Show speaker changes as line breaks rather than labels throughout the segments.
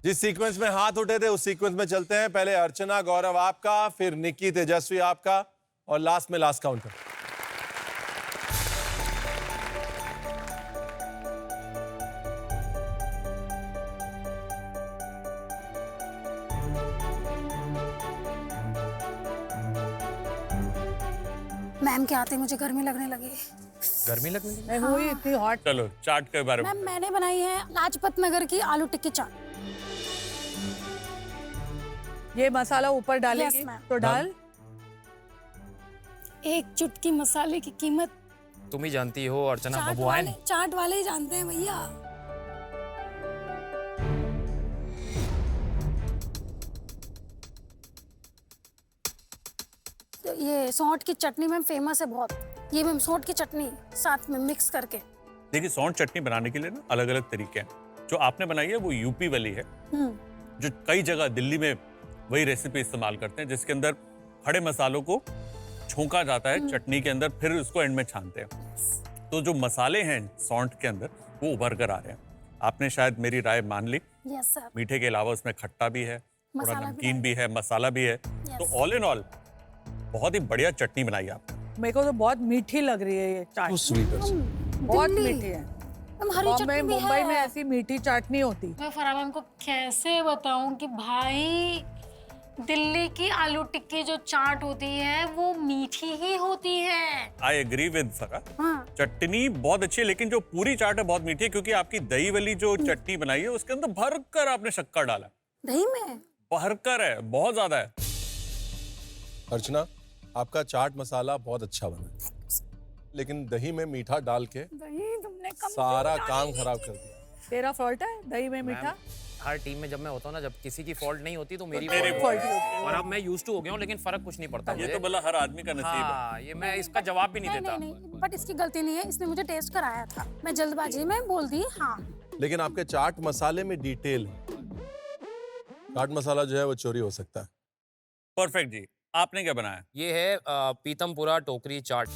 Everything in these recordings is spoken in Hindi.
जिस सीक्वेंस में हाथ उठे थे उस सीक्वेंस में चलते हैं। पहले अर्चना गौरव आपका, फिर निक्की तेजस्वी आपका और लास्ट में लास्ट काउंटर।
मैम के आते मुझे गर्मी लगने लगी।
गर्मी लगने लगी?
मैं हुई इतनी हॉट।
चलो चाट के बारे में।
मैम मैंने बनाई है लाजपत नगर की आलू टिक्की चाट।
ये मसाला ऊपर डालेगी?
Yes, ma'am.
तो डाल।
एक चुटकी मसाले की कीमत
तुम ही जानती हो अर्चना बबुआन।
चाट वाले ही जानते हैं भैया। तो ये सौंठ की चटनी मैम फेमस है बहुत। ये मैम सौंठ की चटनी साथ में मिक्स करके।
देखिए सौंठ चटनी बनाने के लिए ना अलग अलग तरीके हैं। जो आपने बनाई है वो यूपी वाली है, जो कई जगह दिल्ली में वही रेसिपी इस्तेमाल करते हैं, जिसके अंदर खड़े मसालों को छोंका जाता है चटनी के अंदर, फिर उसको एंड में छानते हैं। तो जो मसाले हैं सौंठ के अंदर वो उभर कर आ रहे हैं। आपने शायद मेरी राय मान ली।
Yes sir.
मीठे के अलावा उसमें खट्टा भी है, थोड़ा
मसाला भी
नमकीन भी है, मसाला भी है। तो ऑल इन ऑल बहुत ही बढ़िया चटनी बनाई आपने।
मेरे को तो बहुत मीठी लग रही है ये चाट। बहुत मीठी है।
हरी चटनी भी
मुंबई में
है।
ऐसी मीठी चाट नहीं होती।
मैं फरहान को कैसे बताऊं कि भाई दिल्ली की आलू टिक्की जो चाट होती है वो मीठी ही होती है।
आई एग्री विद फरा।
हाँ।
चटनी बहुत अच्छी है, लेकिन जो पूरी चाट है बहुत मीठी है, क्योंकि आपकी दही वाली जो चटनी बनाई है उसके अंदर भरकर आपने शक्कर डाला।
दही में
भरकर है, बहुत ज्यादा है।
अर्चना, आपका चाट मसाला बहुत अच्छा बना है, लेकिन दही में मीठा डाल के
दही तुमने कम
सारा काम खराब कर दिया।
तेरा फॉल्ट है दही में मीठा?
हर टीम में जब मैं होता हूँ ना, जब किसी की फॉल्ट नहीं होती तो मेरी
मेरी
फॉल्ट होती है। और अब मैं यूज्ड टू हो गया हूँ, लेकिन फर्क कुछ नहीं पड़ता
ये
मुझे।
तो भला हर आदमी का नसीब है।
हाँ, ये मैं इसका जवाब भी नहीं
नहीं
देता।
नहीं नहीं, बट इसकी गलती नहीं है, इसने मुझे टेस्ट कराया था। मैं जल्दबाजी में बोल दी हाँ।
लेकिन आपके चाट मसाले में डिटेल है। चाट मसाला जो है वो चोरी हो सकता है।
परफेक्ट जी। आपने क्या बनाया?
ये है पीतमपुरा टोकरी चाट।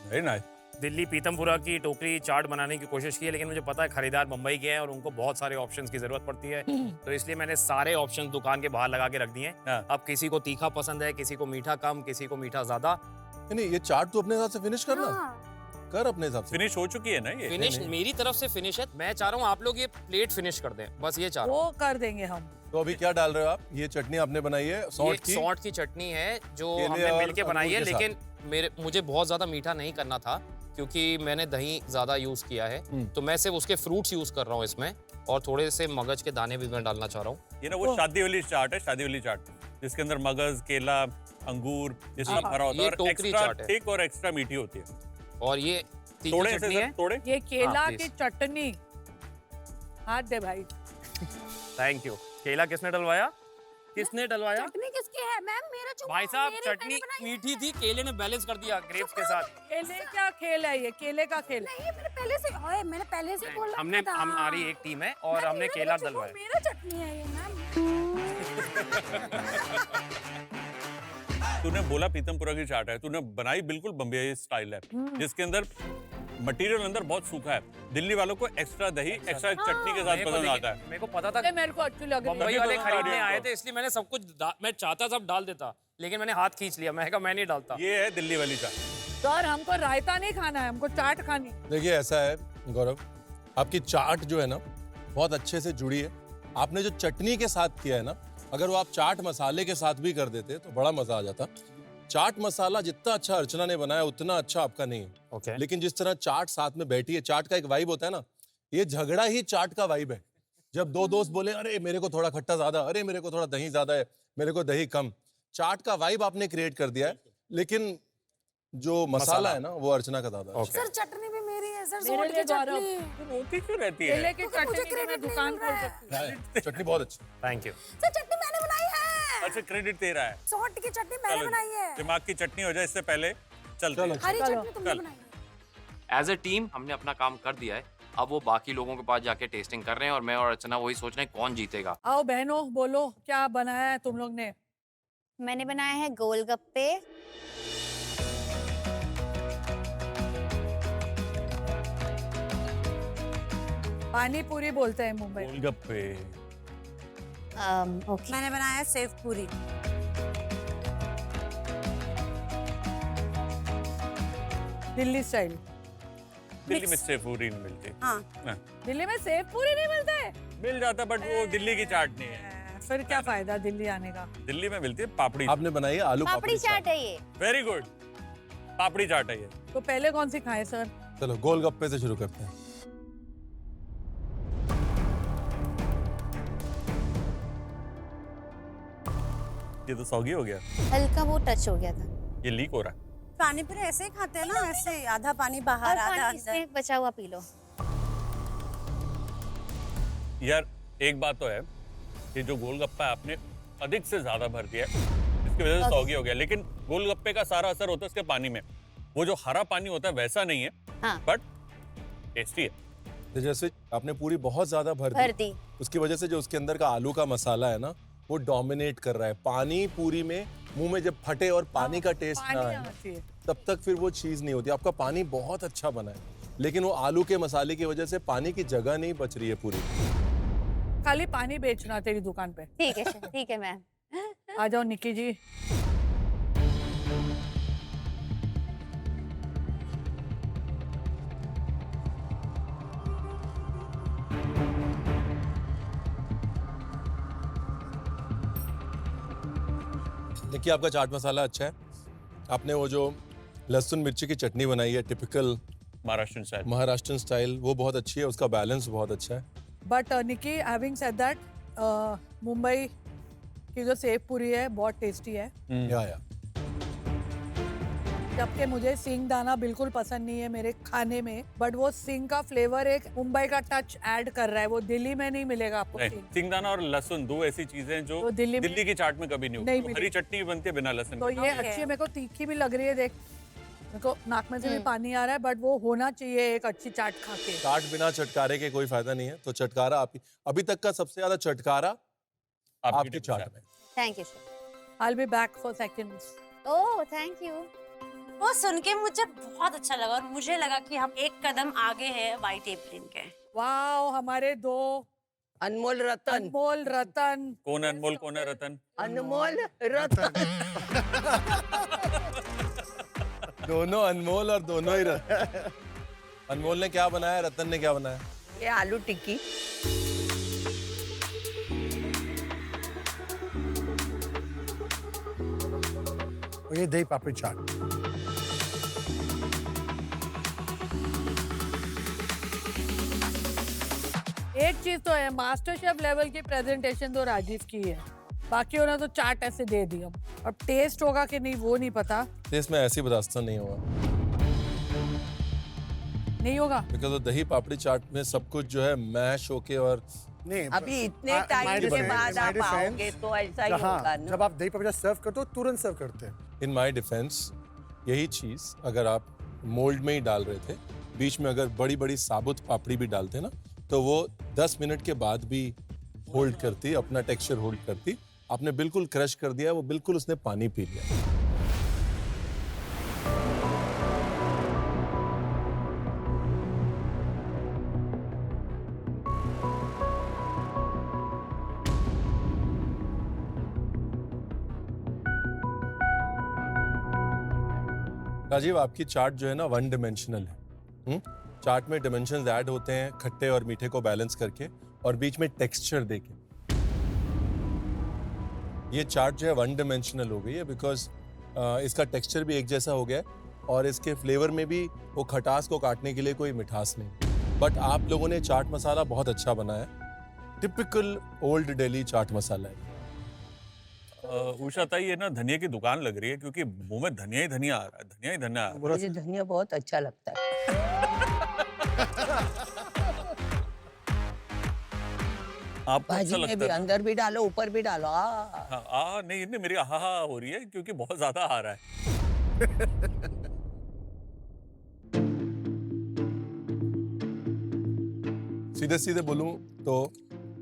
Very nice.
दिल्ली पीतमपुरा की टोकरी चाट बनाने की कोशिश की है, लेकिन मुझे पता है खरीदार मुंबई के हैं और उनको बहुत सारे ऑप्शंस की जरूरत पड़ती है, तो इसलिए मैंने सारे ऑप्शंस दुकान के बाहर लगा के रख दिए हैं।
हाँ।
अब किसी को तीखा पसंद है, किसी को मीठा कम, किसी को मीठा ज्यादा।
नहीं, ये चाट तो अपने हिसाब से फिनिश करना।
हाँ।
कर अपने हिसाब से।
फिनिश हो चुकी है ना ये?
फिनिश मेरी तरफ से फिनिश है। मैं चाह रहा हूँ आप लोग ये प्लेट फिनिश कर दें, बस ये चाह रहा हूँ।
वो कर देंगे हम।
तो अभी क्या डाल रहे हो आप? ये चटनी आपने बनाई है सौंठ की?
सौंठ की चटनी है जो
केले
हमने
और
मिलके बनाई है,
अंगूर के
लेकिन मुझे बहुत ज्यादा मीठा नहीं करना था, क्योंकि मैंने दही ज्यादा यूज किया है, तो मैं सिर्फ उसके फ्रूट्स यूज कर रहा हूँ इसमें, और थोड़े से मगज के दाने भी मैं डालना चाह रहा हूँ।
ये ना वो शादी वाली चाट है, शादी वाली चाट, जिसके अंदर मगज, केला, अंगूर ये सब भरा होता है
ये
और
टोकरी
एक्स्ट्रा
चाट है।
थिक और एक्स्ट्रा मीठी होती है।
और ये तीखी
तोड़े
चटनी
से
है।
तोड़े।
ये केला
हाँ,
की
please।
चटनी हाथ दे भाई।
Thank you. केला किसने डलवाया? किसने डलवाया?
चटनी किसकी है मैम? मेरा जो
भाई साहब,
मेरी मैंने
चटनी
बनाई है।
मीठी थी, केले ने बैलेंस कर दिया ग्रेप्स के साथ।
केले क्या खेल है ये? केले का खेल।
नहीं, मैंने पहले से बोला
हमने
था।
हमारी एक टीम है और
मैम,
हमने
मेरा
केला
जो
डलवाया।
मेरा चटनी है ये मैम।
तूने बोला पीतमपुरा की चाट है, तूने बनाई बिल्कुल बम्बई स्टाइल है, जिसके अंदर मटेरियल अंदर बहुत सूखा है। दिल्ली वालों को एक्स्ट्रा दही, एक्स्ट्रा चटनी के साथ पसंद आता है।
मेरे को पता था
मेरे को अच्छी लग रही है।
बम्बई वाले
तो
खरीदने
बता
आए
रही
थे, इसलिए मैंने सब कुछ मैं चाहता सब डाल देता, लेकिन मैंने हाथ खींच लिया। मैं कहा मैं नहीं डालता।
ये है दिल्ली वाली चाट।
सर हमको रायता नहीं खाना है, हमको चाट खानी।
देखिए ऐसा है गौरव, आपकी चाट जो है ना बहुत अच्छे से जुड़ी है। आपने जो चटनी के साथ किया है ना, अगर वो आप चाट मसाले के साथ भी कर देते तो बड़ा मजा आ जाता। चाट मसाला जितना अच्छा अर्चना ने बनाया उतना अच्छा आपका नहीं है।
Okay.
लेकिन जिस तरह चाट साथ में बैठी है, चाट का एक वाइब होता है ना, ये झगड़ा ही चाट का वाइब है। जब दो दोस्त बोले अरे मेरे को थोड़ा खट्टा ज्यादा, अरे मेरे को थोड़ा दही ज्यादा है, मेरे को दही कम, चाट का वाइब आपने क्रिएट कर दिया है। लेकिन जो मसाला है ना वो अर्चना का ज्यादा है।
सर चटनी भी मेरी है सर,
मेरे
सौंठ
लिए
की
गौरव।
चटनी।
तो रोटी क्यों रहती है?
केले की
क्योंकि मुझे
चटनी की मैं
क्रेडिट
दुकान
नहीं
खोल
मिल रहा
सकती हूँ।
है, चटनी बहुत अच्छी।
Thank you.
सर चटनी मैंने बनाई है।
अच्छा क्रेडिट दे रहा है।
सौंठ की चटनी मैंने
चलो,
बनाई है।
दिमाग की चटनी हो जाए इससे पहले चलते हैं।
हरी
चलो।
चटनी तुमने
चल।
बनाई है।
एज ए टीम हमने अपना काम कर दिया है। अब वो बाकी लोगों के पास जाके टेस्टिंग कर रहे हैं, और मैं और अर्चना वही सोच रहे हैं कौन जीतेगा।
आओ बहनों बोलो क्या बनाया है तुम लोग ने?
मैंने बनाया है गोलगप्पे,
पानी पूरी बोलते हैं मुंबई में।
गोलगप्पे।
ओके।
मैंने बनाया सेव पूरी।
दिल्ली स्टाइल।
दिल्ली में सेव पूरी नहीं मिलती।
हाँ,
हाँ,
दिल्ली में सेव पूरी नहीं मिलते?
मिल जाता बट वो दिल्ली की चाट नहीं है।
फिर क्या फायदा दिल्ली आने का?
दिल्ली में मिलती है पापड़ी।
आपने बनाई है आलू
पापड़ी चाट है ये।
वेरी गुड, पापड़ी चाट है ये।
तो पहले कौन सी खाए सर?
चलो गोलगप्पे से शुरू करते हैं।
ये तो सौगी हो गया,
हल्का वो टच हो गया था।
ये लीक हो रहा है।
पानी पूरी ऐसे ही खाते हैं ना, ऐसे ही आधा पानी बाहर
और
आधा
पानी
अंदर।
इसमें बचा हुआ पी लो।
यार एक बात तो है कि जो गोलगप्पा है आपने अधिक से ज्यादा भर दिया है, इसकी वजह से सौगी हो गया। लेकिन गोलगप्पे का सारा असर होता है उसके पानी में। वो जो हरा पानी होता है वैसा नहीं है,
हाँ।
बट टेस्टी है।
तो जैसे आपने पूरी बहुत ज्यादा
भर दी।
उसकी वजह से जो उसके अंदर का आलू का मसाला है ना, वो डोमिनेट कर रहा है। पानी पूरी में मुंह में जब फटे और पानी का टेस्ट
पानी
ना आए
आना
ना,
चाहिए।
तब तक फिर वो चीज नहीं होती। आपका पानी बहुत अच्छा बना है, लेकिन वो आलू के मसाले की वजह से पानी की जगह नहीं बच रही है पूरी।
खाली पानी बेचना तेरी दुकान पे।
ठीक है ठीक है मैम।
आ जाओ निक्की जी।
देखिए आपका चाट मसाला अच्छा है। आपने वो जो लहसुन मिर्ची की चटनी बनाई है typical
Maharashtra style.
Maharashtrian style, वो बहुत अच्छी है। उसका बैलेंस बहुत अच्छा है।
But Nikki having said that Mumbai की जो सेव पूरी है बहुत टेस्टी है।
या
जबकि मुझे सिंग दाना बिल्कुल पसंद नहीं है मेरे खाने में, बट वो सिंग का फ्लेवर एक मुंबई का टच ऐड कर रहा है। वो दिल्ली में नहीं मिलेगा आपको
नहीं,
सिंग।
सिंगदाना और लहसुन दो ऐसी चीजें हैं जो
तो दिल्ली में-
दिल्ली की चाट में कभी नहीं
नहीं
होती।
मिलेगी।
हरी चटनी भी बनती है बिना लहसुन
तो
के।
ये अच्छी है। मेरे को तीखी भी लग रही है। देख मेरे को नाक में से भी पानी आ रहा है, बट वो होना चाहिए एक अच्छी चाट खा के।
चाट बिना चटकारे के कोई फायदा नहीं है। तो चटकारा आप अभी तक का सबसे ज्यादा चटकारा आपकी चाट में।
Thank you sir.
I'll be back for seconds.
Oh thank you.
वो सुन के मुझे बहुत अच्छा लगा और मुझे लगा कि हम एक कदम आगे हैं व्हाइट एप्रिन के।
वाओ, हमारे दो
अनमोल रतन।
अनमोल रतन।
कौन है अनमोल, कौन है रतन?
अनमोल रतन।
दोनों अनमोल और दोनों ही अनमोल ने क्या बनाया, रतन ने क्या बनाया?
ये आलू टिक्की।
और ये दही पापड़ी चाट।
एक चीज तो है, मास्टर शेफ लेवल की प्रेजेंटेशन तो राजीव की है, बाकी उन्होंने तो चाट ऐसे दे दी। अब टेस्ट होगा कि नहीं वो नहीं पता।
टेस्ट में ऐसी बदास्ता नहीं होगा,
नहीं होगा
क्योंकि तो दही पापड़ी चाट में सब कुछ जो है मैश होके और
नहीं,
अभी इतने टाइम के बाद आप आओगे तो ऐसा ही होगा ना।
जब आप दही पापड़ी सर्व करते हो तुरंत सर्व करते हैं।
इन माय डिफेंस यही चीज अगर आप मोल्ड में ही डाल रहे थे, बीच में अगर बड़ी बड़ी साबुत पापड़ी भी डालते ना, तो वो 10 मिनट के बाद भी होल्ड करती, अपना टेक्सचर होल्ड करती। आपने बिल्कुल क्रश कर दिया, वो बिल्कुल उसने पानी पी लिया। राजीव, आपकी चाट जो है ना वन डिमेंशनल है। चाट में डिमेंशंस ऐड होते हैं खट्टे और मीठे को बैलेंस करके और बीच में टेक्सचर देके। ये चाट जो है वन डिमेंशनल हो गई है बिकॉज इसका टेक्सचर भी एक जैसा हो गया है और इसके फ्लेवर में भी वो खटास को काटने के लिए कोई मिठास नहीं। बट आप लोगों ने चाट मसाला बहुत अच्छा बनाया है, टिपिकल ओल्ड दिल्ली चाट मसाला है।
उषा ताई, ये ना धनिया की दुकान लग रही है क्योंकि मुंह में धनिया ही धनिया आ रहा है, धनिया ही धनिया आ रहा है।
मुझे धनिया बहुत अच्छा लगता है।
आपको
भाजी
अच्छा
में
लगता
भी
है?
अंदर भी डालो ऊपर भी डालो।
हाँ, नहीं नहीं, मेरी आहा हो रही है क्योंकि बहुत ज्यादा आ रहा है।
सीधे सीधे बोलूं तो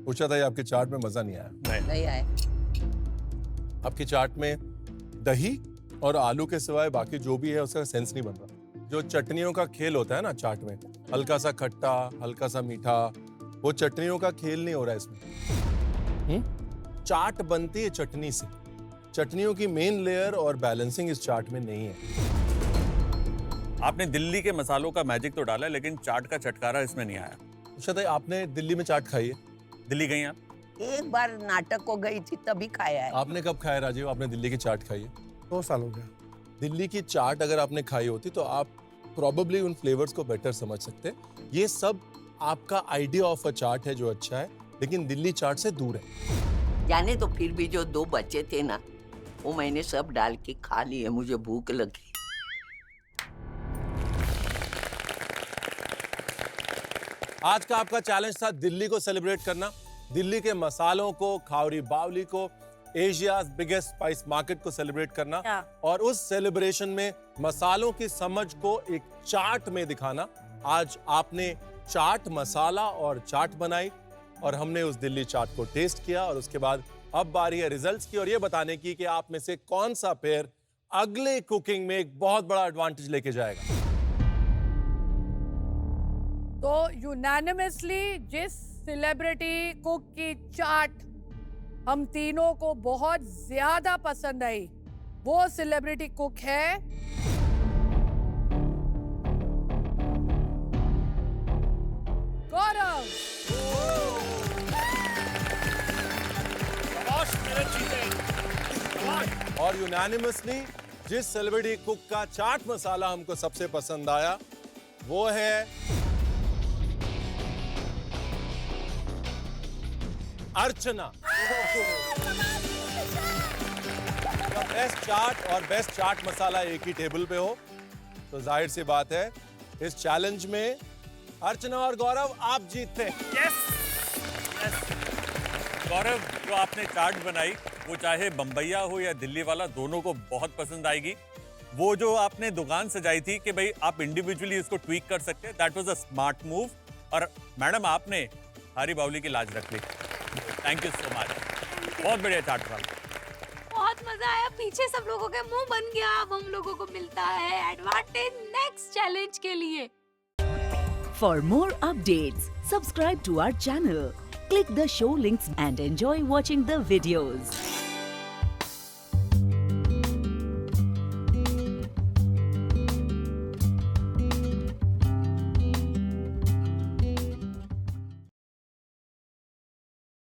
उषा ताई, आपके चाट में मजा नहीं आया।
नहीं आए।
आपकी चाट में दही और आलू के सिवाय बाकी जो भी है उसका सेंस नहीं बन रहा। जो चटनियों का खेल होता है ना चाट में, हल्का सा खट्टा, हल्का सा मीठा, वो चटनियों का खेल नहीं हो रहा है इसमें। चाट बनती है चटनी से। चटनियों की मेन लेयर और बैलेंसिंग इस चाट में नहीं है।
आपने दिल्ली के मसालों का मैजिक तो डाला, लेकिन चाट का चटकारा इसमें नहीं आया।
शायद आपने दिल्ली में चाट खाई है?
दिल्ली गई आप?
एक बार नाटक को गई थी तभी खाया है।
आपने कब खाया राजीव? आपने दिल्ली की चाट खाई है?
2 साल हो गया।
दिल्ली की चाट अगर आपने खाई होती तो आप प्रॉबेबली उन फ्लेवर्स को बेटर समझ सकते। ये सब आपका आइडिया ऑफ अ चाट है जो अच्छा है, लेकिन दिल्ली चाट से दूर है।
जाने तो फिर भी जो 2 बचे थे ना, वो मैंने सब डाल के खा लिए, मुझे भूख लगी।
आज का आपका चैलेंज था दिल्ली को सेलिब्रेट करना, दिल्ली के मसालों को, खावरी बावली को, एशियाज बिगेस्ट स्पाइस मार्केट को सेलिब्रेट करना और उस सेलिब्रेशन में मसालों की समझ को एक चाट में दिखाना। आज आपने चाट मसाला और चाट बनाई और हमने उस दिल्ली चाट को टेस्ट किया और उसके बाद अब बारी है रिजल्ट्स की और ये बताने की कि आप में से कौन सा पेयर अगले कुकिंग में एक बहुत बड़ा एडवांटेज लेके जाएगा।
तो यूनानिमसली जिस सेलिब्रिटी कुक की चाट हम तीनों को बहुत ज्यादा पसंद आई, वो सेलिब्रिटी कुक है गौरव।
और यूनानिमसली जिस सेलिब्रिटी कुक का चाट मसाला हमको सबसे पसंद आया वो है अर्चना। बेस्ट चाट और बेस्ट चाट मसाला एक ही टेबल पे हो तो जाहिर सी बात है इस चैलेंज में अर्चना और गौरव आप जीतते हैं।
यस गौरव, जो आपने चाट बनाई वो चाहे बम्बैया हो या दिल्ली वाला, दोनों को बहुत पसंद आएगी। वो जो आपने दुकान सजाई थी कि भाई आप इंडिविजुअली इसको ट्वीक कर सकते हैं, that was a smart move. और मैडम आपने हरी बावली की लाज रख ली। थैंक यू सो मच, बहुत बढ़िया चाट बना।
बहुत मजा आया, पीछे सब लोगों के मुंह बन गया। अब हम लोगों को मिलता है एडवांटेज नेक्स्ट चैलेंज के लिए।
For more updates, subscribe to our channel, click the show links and enjoy watching the videos.